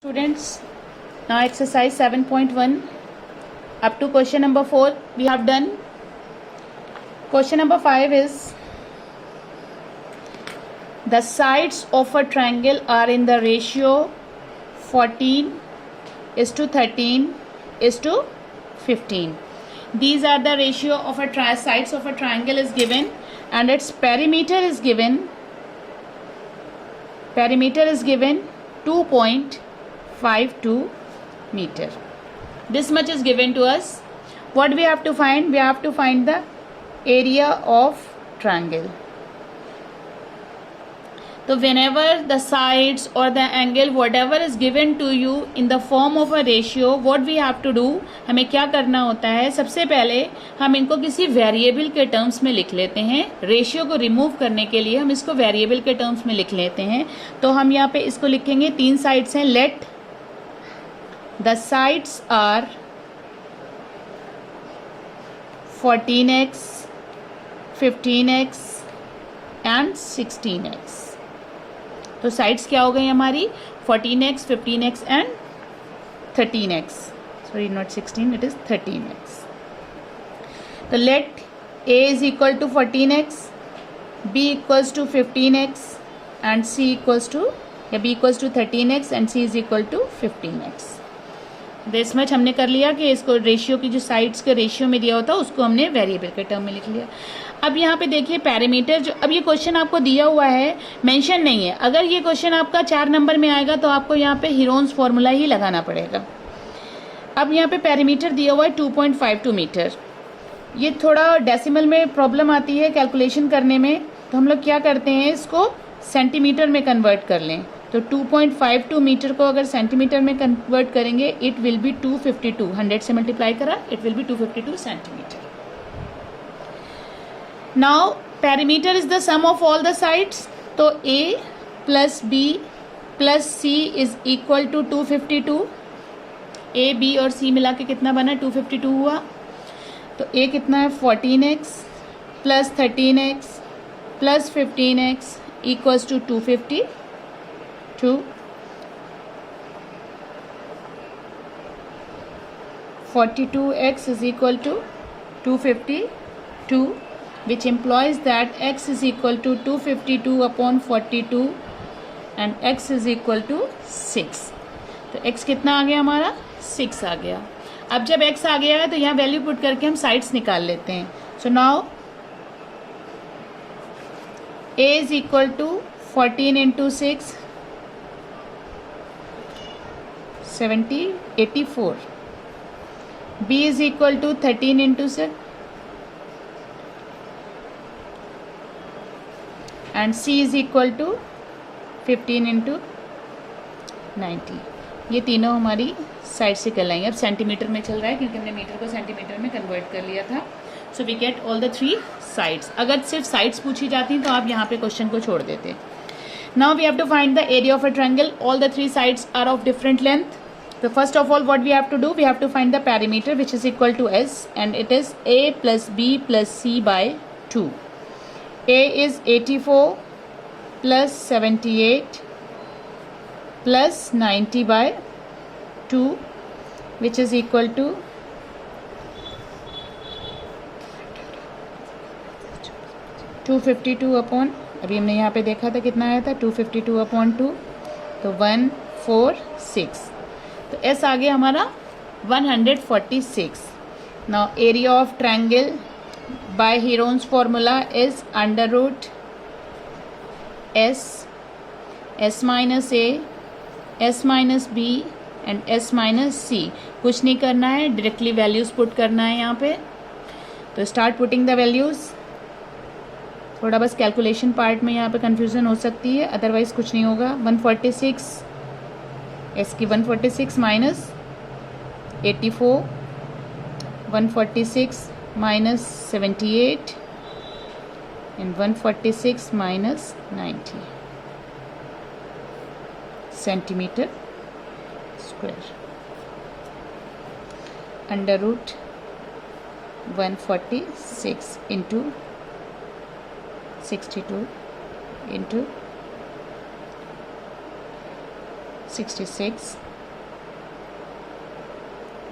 Students, now exercise 7.1 up to question number 4 we have done. Question number 5 is the sides of a triangle are in the ratio 14:13:15. These are the ratio of a sides of a triangle is given and its perimeter is given 2.52 meter. This much is given to us. What we have to find? We have to find the area of triangle. So whenever the sides or the angle whatever is given to you in the form of a ratio, what we have to do, हमें क्या करना होता है? सबसे पहले हम इनको किसी वेरिएबल के टर्म्स में लिख लेते हैं. रेशियो को रिमूव करने के लिए हम इसको वेरिएबल के टर्म्स में लिख लेते हैं. तो हम यहाँ पे इसको लिखेंगे, तीन साइड्स हैं. Let the sides are 14x, 15x and 16x. तो साइड्स क्या हो गई हमारी? 14x, 15x and 13x. Sorry, not 16, it is 13x. तो let a is equal to 14x, b equals to 15x and c equals to, या b equals to 13x and c is equal to 15x. This much हमने कर लिया कि इसको ratio की जो sides के रेशियो में दिया होता है उसको हमने वेरिएबल के टर्म में लिख लिया. अब यहाँ पे देखिए पैरामीटर, जो अब ये क्वेश्चन आपको दिया हुआ है मेंशन नहीं है. अगर ये क्वेश्चन आपका 4 नंबर में आएगा तो आपको यहाँ पे हीरोन्स फॉर्मूला ही लगाना पड़ेगा. अब यहाँ पे पैरामीटर दिया हुआ है 2.52 मीटर. ये थोड़ा डेसिमल में प्रॉब्लम आती है कैलकुलेशन करने में, तो हम लोग क्या करते हैं, इसको सेंटीमीटर में कन्वर्ट कर लें. तो 2.52 मीटर को अगर सेंटीमीटर में कन्वर्ट करेंगे इट विल बी 252. 100 से मल्टीप्लाई करा, it will be 252 centimetre. Now perimeter is the sum of all the sides. तो a plus b plus c is equal to 252. a b और c मिला के कितना बना? 252 हुआ. तो a कितना है? 14x plus 13x plus 15x equals to 252. 42x is equal to 252, which implies that x is equal to 252 upon 42 and x is equal to 6. तो x कितना आ गया हमारा? 6 आ गया. अब जब x आ गया है तो यहाँ वैल्यू पुट करके हम साइड्स निकाल लेते हैं. So now a is equal to 14 into 6, 84. b is equal to 13 into 6 and c is equal to 15 into 90. ये तीनों हमारी साइड से कहलाएंगे. अब सेंटीमीटर में चल रहा है क्योंकि हमने मीटर को सेंटीमीटर में कन्वर्ट कर लिया था. So we get all the 3 sides. अगर सिर्फ साइड्स पूछी जाती तो आप यहाँ पे क्वेश्चन को छोड़ देते. Now we have to find the area of a triangle. All the 3 sides are of different length. So first of all what we have to do, we have to find the perimeter which is equal to s, and it is a plus b plus c by 2. a is 84 plus 78 plus 90 by 2 which is equal to 252 upon, अभी हमने यहाँ पे देखा था कितना आया था, 252 upon 2, तो 146. तो एस आ गया हमारा 146. Now area of triangle by Heron's formula is under root S minus A, S minus B and S minus C. कुछ नहीं करना है, डायरेक्टली वैल्यूज पुट करना है यहाँ पे. तो स्टार्ट पुटिंग द वैल्यूज. थोड़ा बस कैलकुलेशन पार्ट में यहाँ पे कंफ्यूजन हो सकती है, अदरवाइज कुछ नहीं होगा. 146 एस की 146 minus 84, 146 minus 78 and 146 minus 90 centimetre square. Under root 146 into 62 into 66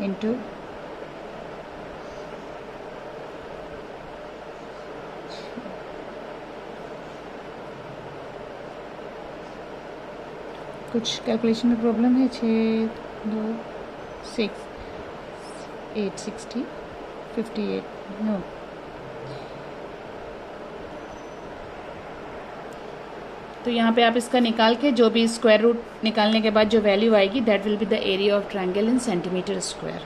into कुछ कैलकुलेशन में प्रॉब्लम है। 6 2 6 860 58 नो। तो यहाँ पे आप इसका निकाल के जो भी स्क्वायर रूट निकालने के बाद जो वैल्यू आएगी that will be the area of triangle in centimetre square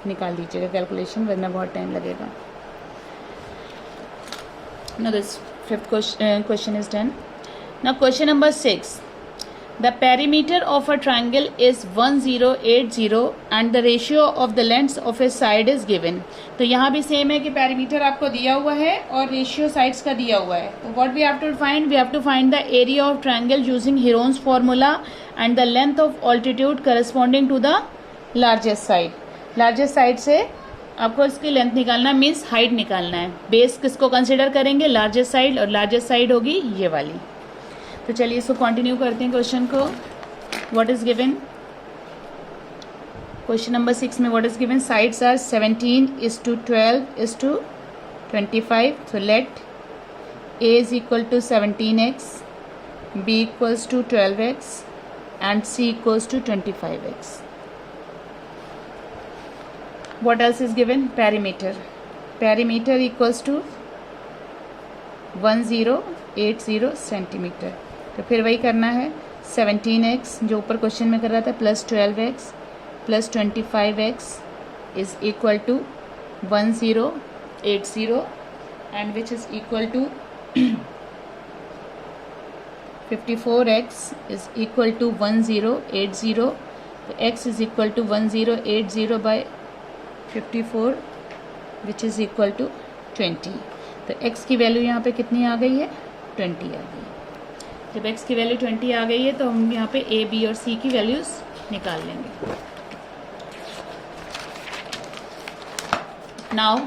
निकाल दीजिएगा कैलकुलेशन, वरना बहुत टाइम लगेगा। Now this fifth question is done. Now question number 6. The perimeter of a triangle is 1080 and the ratio of the lengths of a side is given. तो यहाँ भी same है कि पैरीमीटर आपको दिया हुआ है और रेशियो साइड्स का दिया हुआ है। तो what we have to find, we have to find the area of triangle using Heron's formula and the length of altitude corresponding to the largest side. Largest side से आपको इसकी लेंथ निकालना means height निकालना है। Base किसको consider करेंगे, largest side, और largest side होगी ये वाली। तो चलिए इसको कंटिन्यू करते हैं क्वेश्चन को। What is given question number 6 में, what is given, sides are 17:12:25। तो let a is equal to 17x, b equals to 12x and c equals to 25x। What else is given? Perimeter. Perimeter equals to 1080 centimetre. तो फिर वही करना है, 17x जो ऊपर question में कर रहा था plus 12x plus 25x is equal to 1080 and which is equal to 54x is equal to 1080। तो x is equal to 1080 by 54 which is equal to 20। तो x की वैल्यू यहाँ पे कितनी आ गई है, 20 आ गई। जब x की वैल्यू 20 आ गई है तो हम यहाँ पे a, b और c की वैल्यूज निकाल लेंगे। नाउ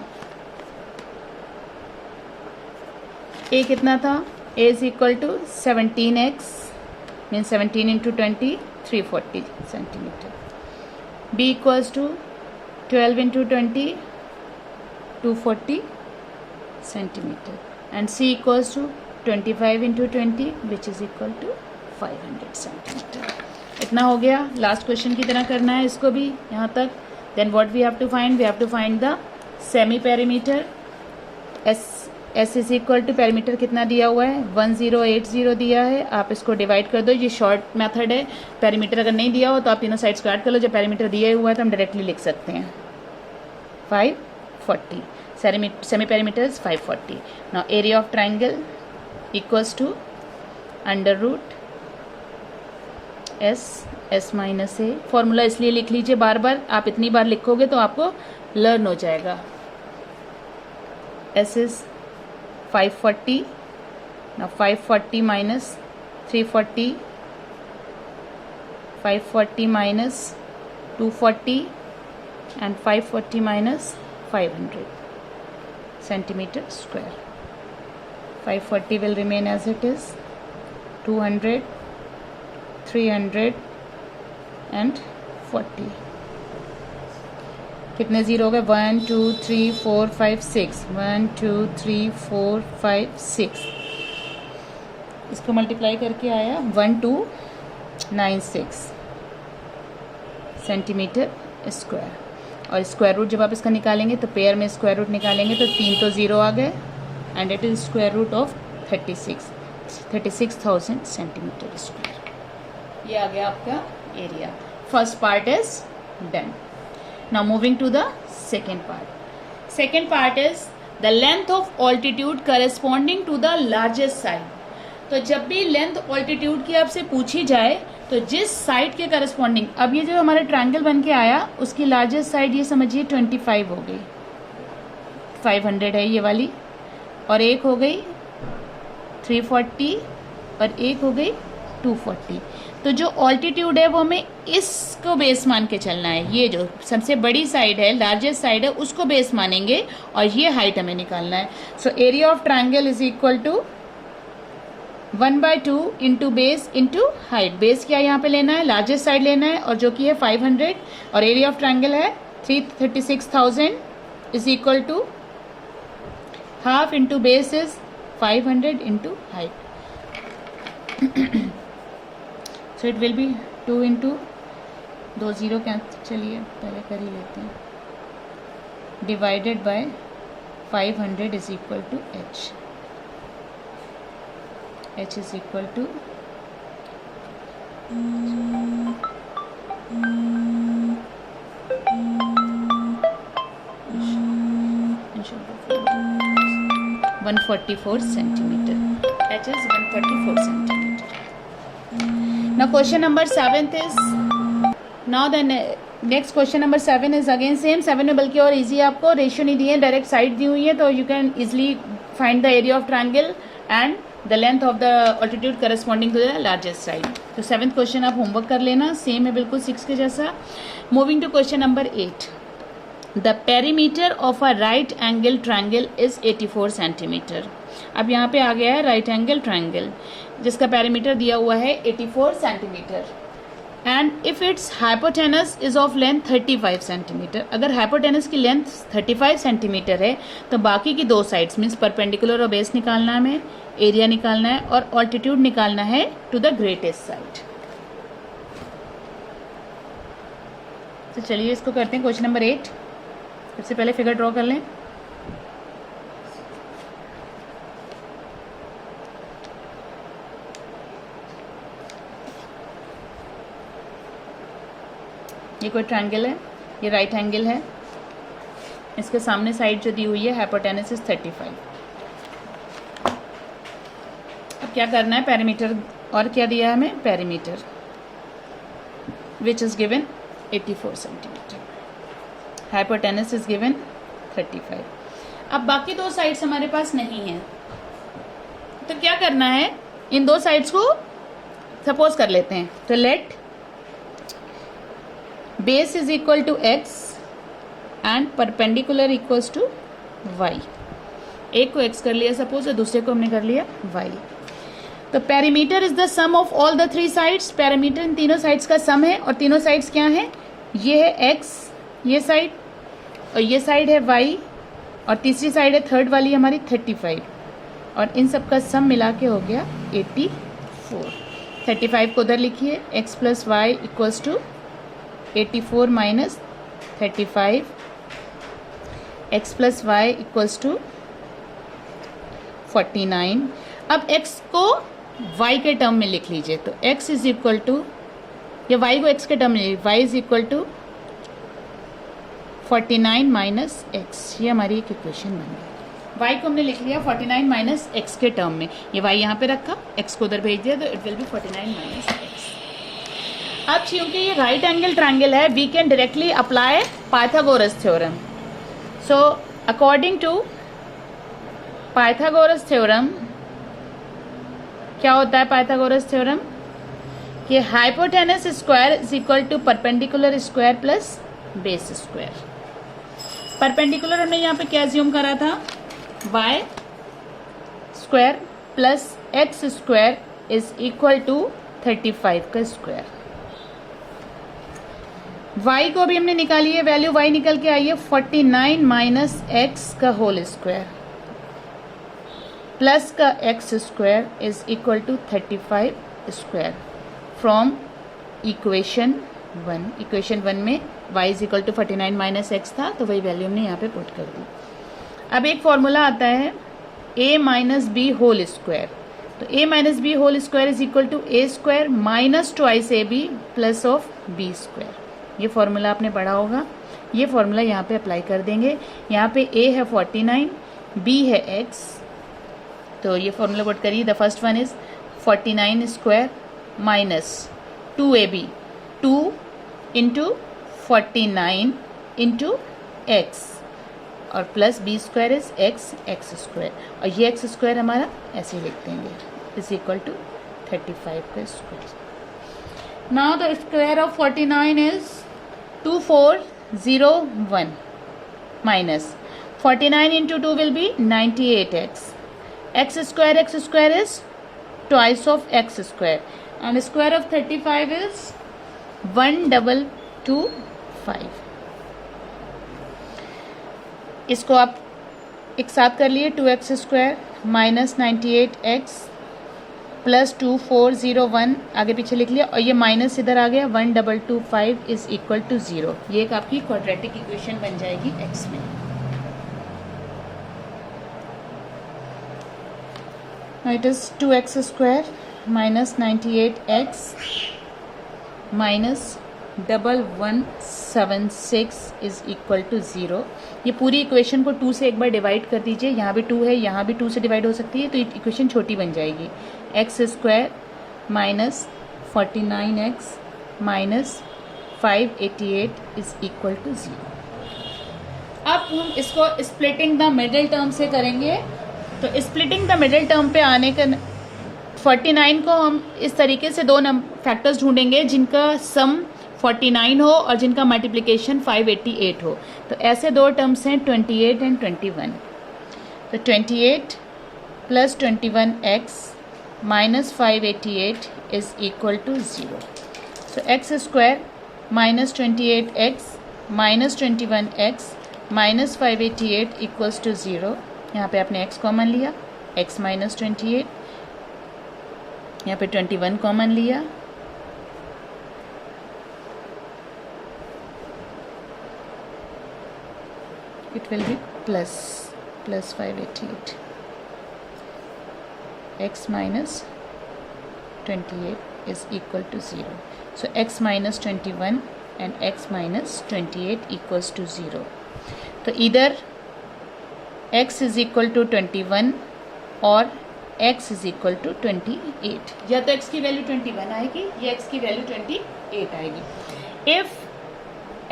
a कितना था, a is equal to 17x mean 17 into 20 340 centimetre. b equals to 12 into 20 240 centimeter and c equals to 25 into 20 which is equal to 500 centimeter। इतना हो गया। लास्ट क्वेश्चन की तरह करना है इसको भी यहाँ तक। Then what we have to find, we have to find the semi perimeter. S is equal to perimeter कितना दिया हुआ है, 1080 दिया है। आप इसको डिवाइड कर दो, ये शॉर्ट मेथड है। पेरीमीटर अगर नहीं दिया हो तो आप तीनों साइड्स को ऐड कर लो। जब पेरीमीटर दिया हुआ है तो हम डायरेक्टली लिख सकते हैं 540। Semi perimeter is 540। Now area of triangle equals to under root S minus a. Formula इसलिए लिख लीजिए बार बार, आप इतनी बार लिखोगे तो आपको लर्न हो जाएगा। S is 540। now 540 minus 340, 540 minus 240 and 540 minus 500 centimeter square. 540 will remain as it is, 200, 300 and 40। कितने ज़ीरो हो गए, 1 2 3 4 5 6, 1 2 3 4 5 6। इसको मल्टीप्लाई करके आया 1296 सेंटीमीटर स्क्वायर। और स्क्वायर रूट जब आप इसका निकालेंगे तो पेयर में स्क्वायर रूट निकालेंगे तो 3 तो ज़ीरो आ गए and it is square root of 36,000 centimetre square. ये आ गया आपका area. First part is done. Now moving to the second part. Second part is the length of altitude corresponding to the largest side. तो जब भी length altitude की आपसे पूछी जाए तो जिस साइड के करस्पॉन्डिंग, अब ये जो हमारा ट्रायंगल बन के आया उसकी लार्जेस्ट साइड ये समझिए 25 हो गई, 500 है ये वाली, और एक हो गई 340 और एक हो गई 240। तो जो ऑल्टीट्यूड है वो हमें इसको बेस मान के चलना है। ये जो सबसे बड़ी साइड है, लार्जेस्ट साइड है, उसको बेस मानेंगे और ये हाइट हमें निकालना है। So area of triangle is equal to 1/2 into base into height. Base क्या यहाँ पे लेना है, लार्जेस्ट साइड लेना है और जो कि है 500 और एरिया ऑफ ट्रायंगल है 336,000 is equal to half into base is 500 into height. So it will be 2 into 2 0 cancel, चलिए पहले कर ही लेते हैं, divided by 500 is equal to h. h is equal to one 144 centimeter. H is 144 centimeter. Now question number 7 is, now the next question number 7 is again same. 7 में बल्कि और easy, आपको ratio नहीं दिए, डायरेक्ट साइड दी हुई है, तो you can easily find the area of triangle and the length of the altitude corresponding to the largest side. तो 7th क्वेश्चन आप होमवर्क कर लेना, सेम है बिल्कुल 6 के जैसा. Moving to question number 8. The perimeter of a right angle triangle is 84 centimetre. अब यहाँ पे आ गया है राइट एंगल ट्रायंगल जिसका पेरीमीटर दिया हुआ है 84 centimetre. And if it's hypotenuse is of length 35 centimetre. अगर हाइपोटेनस की लेंथ 35 सेंटीमीटर है तो बाकी की दो साइड्स मीन्स परपेंडिकुलर और बेस निकालना है, हमें एरिया निकालना है और ऑल्टीट्यूड निकालना है टू द ग्रेटेस्ट साइड. तो चलिए इसको करते हैं क्वेश्चन नंबर 8. सबसे पहले फिगर ड्रॉ कर लें. ये कोई ट्रायंगल है, ये राइट एंगल है, इसके सामने साइड जो दी हुई है हाइपोटेनस इज 35. अब क्या करना है, पेरीमीटर, और क्या दिया है हमें, perimeter which is given 84 centimetre, hypotenuse is given 35. अब बाकी दो साइड्स हमारे पास नहीं है तो क्या करना है, इन दो साइड्स को सपोज कर लेते हैं. तो let base is equal to x and perpendicular equals to y. एक को x कर लिया सपोज और दूसरे को हमने कर लिया y. तो perimeter is the sum of all the three sides. Perimeter इन तीनों साइड्स का सम है और तीनों साइड्स क्या हैं, ये है x, ये साइड, और ये साइड है y, और तीसरी साइड है थर्ड वाली हमारी 35, और इन सब का सम मिला के हो गया 84. 35 को उधर लिखिए, x plus y equals to 84 minus 35, x plus y equals to 49. अब x को y के टर्म में लिख लीजिए. तो x इज इक्वल टू, या y को x के टर्म में, y is equal to 49 minus x. ये हमारी एक इक्वेशन बन गई. y को हमने लिख लिया 49 माइनस x के टर्म में, ये y यहाँ पे रखा, x को उधर भेज दिया, तो it will be 49 minus x. अब क्योंकि ये राइट एंगल ट्रायंगल है, we can directly apply Pythagoras theorem. So according to Pythagoras theorem, क्या होता है पाइथागोरस थ्योरम, कि hypotenuse square is equal to perpendicular square plus base square. Perpendicular हमने यहाँ पे क्या अज्यूम करा था, y square plus x square is equal to 35 का स्क्वायर. y को भी हमने निकाली है वैल्यू, y निकल के आई है 49 माइनस एक्स का होल स्क्वायर प्लस का x square is equal to 35 square from equation 1. Equation 1 में y is equal to 49 minus x था, तो वही वैल्यू हमने यहाँ पे पुट कर दी. अब एक फॉर्मूला आता है a minus b whole square. तो a minus b whole square is equal to a square minus twice a b plus of b square. ये फॉर्मूला आपने पढ़ा होगा, ये फॉर्मूला यहाँ पे अप्लाई कर देंगे. यहाँ पे a है 49, b है x, तो ये फॉर्मूला पुट करिए. The first one is 49 square minus 2ab, 2 into 49 into x, और plus b square is x, x square, और ये एक्स स्क्वायर हमारा ऐसे ही लिख देंगे इज इक्वल टू 35 का square. Now the square of 49 is 2401 minus 49 into 2 will be 98x. X square is twice of x square, and square of 35 is 1225. इसको आप एक साथ कर लिए, 2x² माइनस 98x प्लस 2401 आगे पीछे लिख लिया, और ये माइनस इधर आ गया, 1225 इज इक्वल टू 0। ये एक आपकी क्वाड्रेटिक इक्वेशन बन जाएगी x में। It is 2x² minus 98x minus 1176 is equal to 0। ये पूरी इक्वेशन को 2 से एक बार डिवाइड कर दीजिए, यहाँ भी 2 है, यहाँ भी 2 से डिवाइड हो सकती है, तो इक्वेशन छोटी बन जाएगी। x² minus 49x minus 588 is equal to 0। अब हम इसको स्प्लिटिंग द मिडिल टर्म से करेंगे। तो स्प्लिटिंग द मिडिल टर्म पे आने का 49 को हम इस तरीके से दो फैक्टर्स ढूंढेंगे जिनका सम 49 हो और जिनका मल्टीप्लिकेशन 588 हो। तो ऐसे दो टर्म्स हैं 28 एंड 21। तो 28 plus 21x minus 588 is equal to 0। So x² minus 28x minus 21x minus 588 equals to 0। यहाँ पे आपने x कॉमन लिया, x माइनस 28, यहाँ पे 21 कॉमन लिया, it will be plus 588, x minus 28 is equal to 0. So x minus 21 and x minus 28 equals to 0. तो either x is equal to 21 और x is equal to 28, या तो x की value 21 आएगी या x की वैल्यू 28 आएगी। If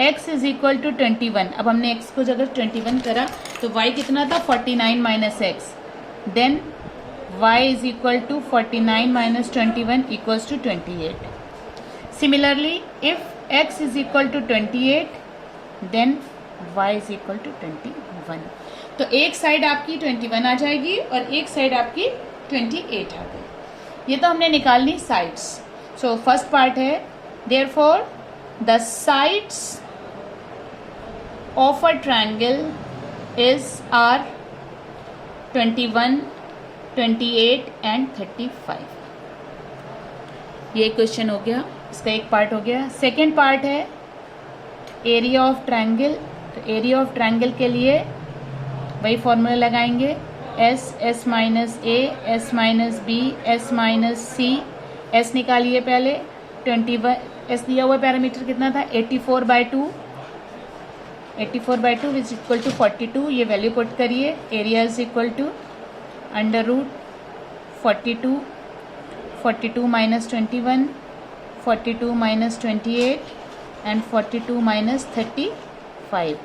x is equal to 21, अब हमने x को अगर 21 करा तो y कितना था 49 minus x, then y is equal to 49 minus 21 equals to 28। Similarly if x is equal to 28 then y is equal to 21। तो एक साइड आपकी 21 आ जाएगी और एक साइड आपकी 28 आ गई। ये तो हमने निकालनी साइड्स। सो फर्स्ट पार्ट है therefore the sides of a triangle are 21, 28 and 35। ये क्वेश्चन हो गया, इसका एक पार्ट हो गया। सेकेंड पार्ट है एरिया ऑफ ट्रायंगल। तो एरिया ऑफ ट्रायंगल के लिए वही फॉर्मूला लगाएंगे, s minus a, s minus b, s minus c। s निकालिए पहले, 21 s दिया हुआ पैरामीटर कितना था 84/2, 84/2 इज इक्वल टू 42। ये वैल्यू पुट करिए, area is equal to under root 42 minus 21, 42 minus 28 and 42 minus 35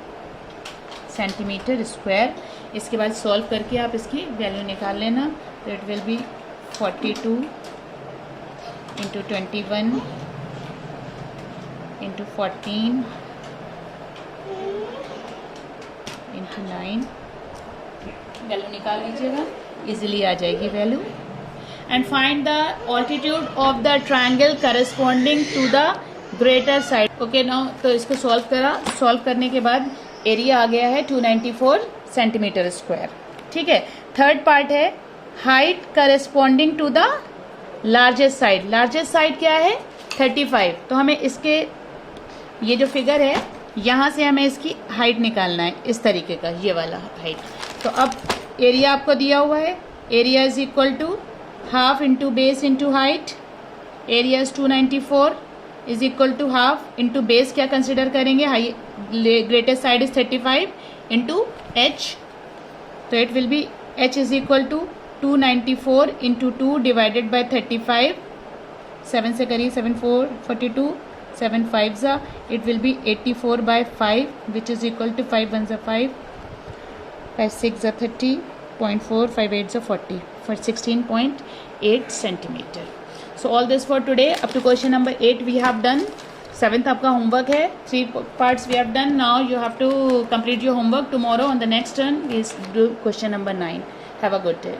centimetre square. इसके बाद सॉल्व करके आप इसकी वैल्यू निकाल लेना। तो it will be 42 into 21 into 14 into 9, value निकाल लीजिएगा, इजीली आ जाएगी value. And find the altitude of the triangle corresponding to the greater side. Okay now, तो इसको सॉल्व करा, सॉल्व करने के बाद एरिया आ गया है 294 सेंटीमीटर स्क्वायर। ठीक है। थर्ड पार्ट है height corresponding to the largest side. Largest side क्या है 35। तो हमें इसके ये जो फिगर है यहाँ से हमें इसकी हाइट निकालना है, इस तरीके का, ये वाला हाइट। तो अब एरिया आपको दिया हुआ है, area is equal to half into base into height. Area is 294 is equal to half into base क्या कंसिडर करेंगे, high greatest side is 35 into h. तो it will be h is equal to 294 into 2 divided by 35। 7 से करिए, 7 4 42, 7 5 जा, it will be 84/5 which is equal to 5 1 जा 5, 5 6 जा 30.4, 5 8 जा 40 for 16.8 centimeter. So all this for today. Up to question number 8 we have done. 7th आपका homework है, 3 parts we have done. Now you have to complete your homework. Tomorrow on the next turn we do question number 9. Have a good day.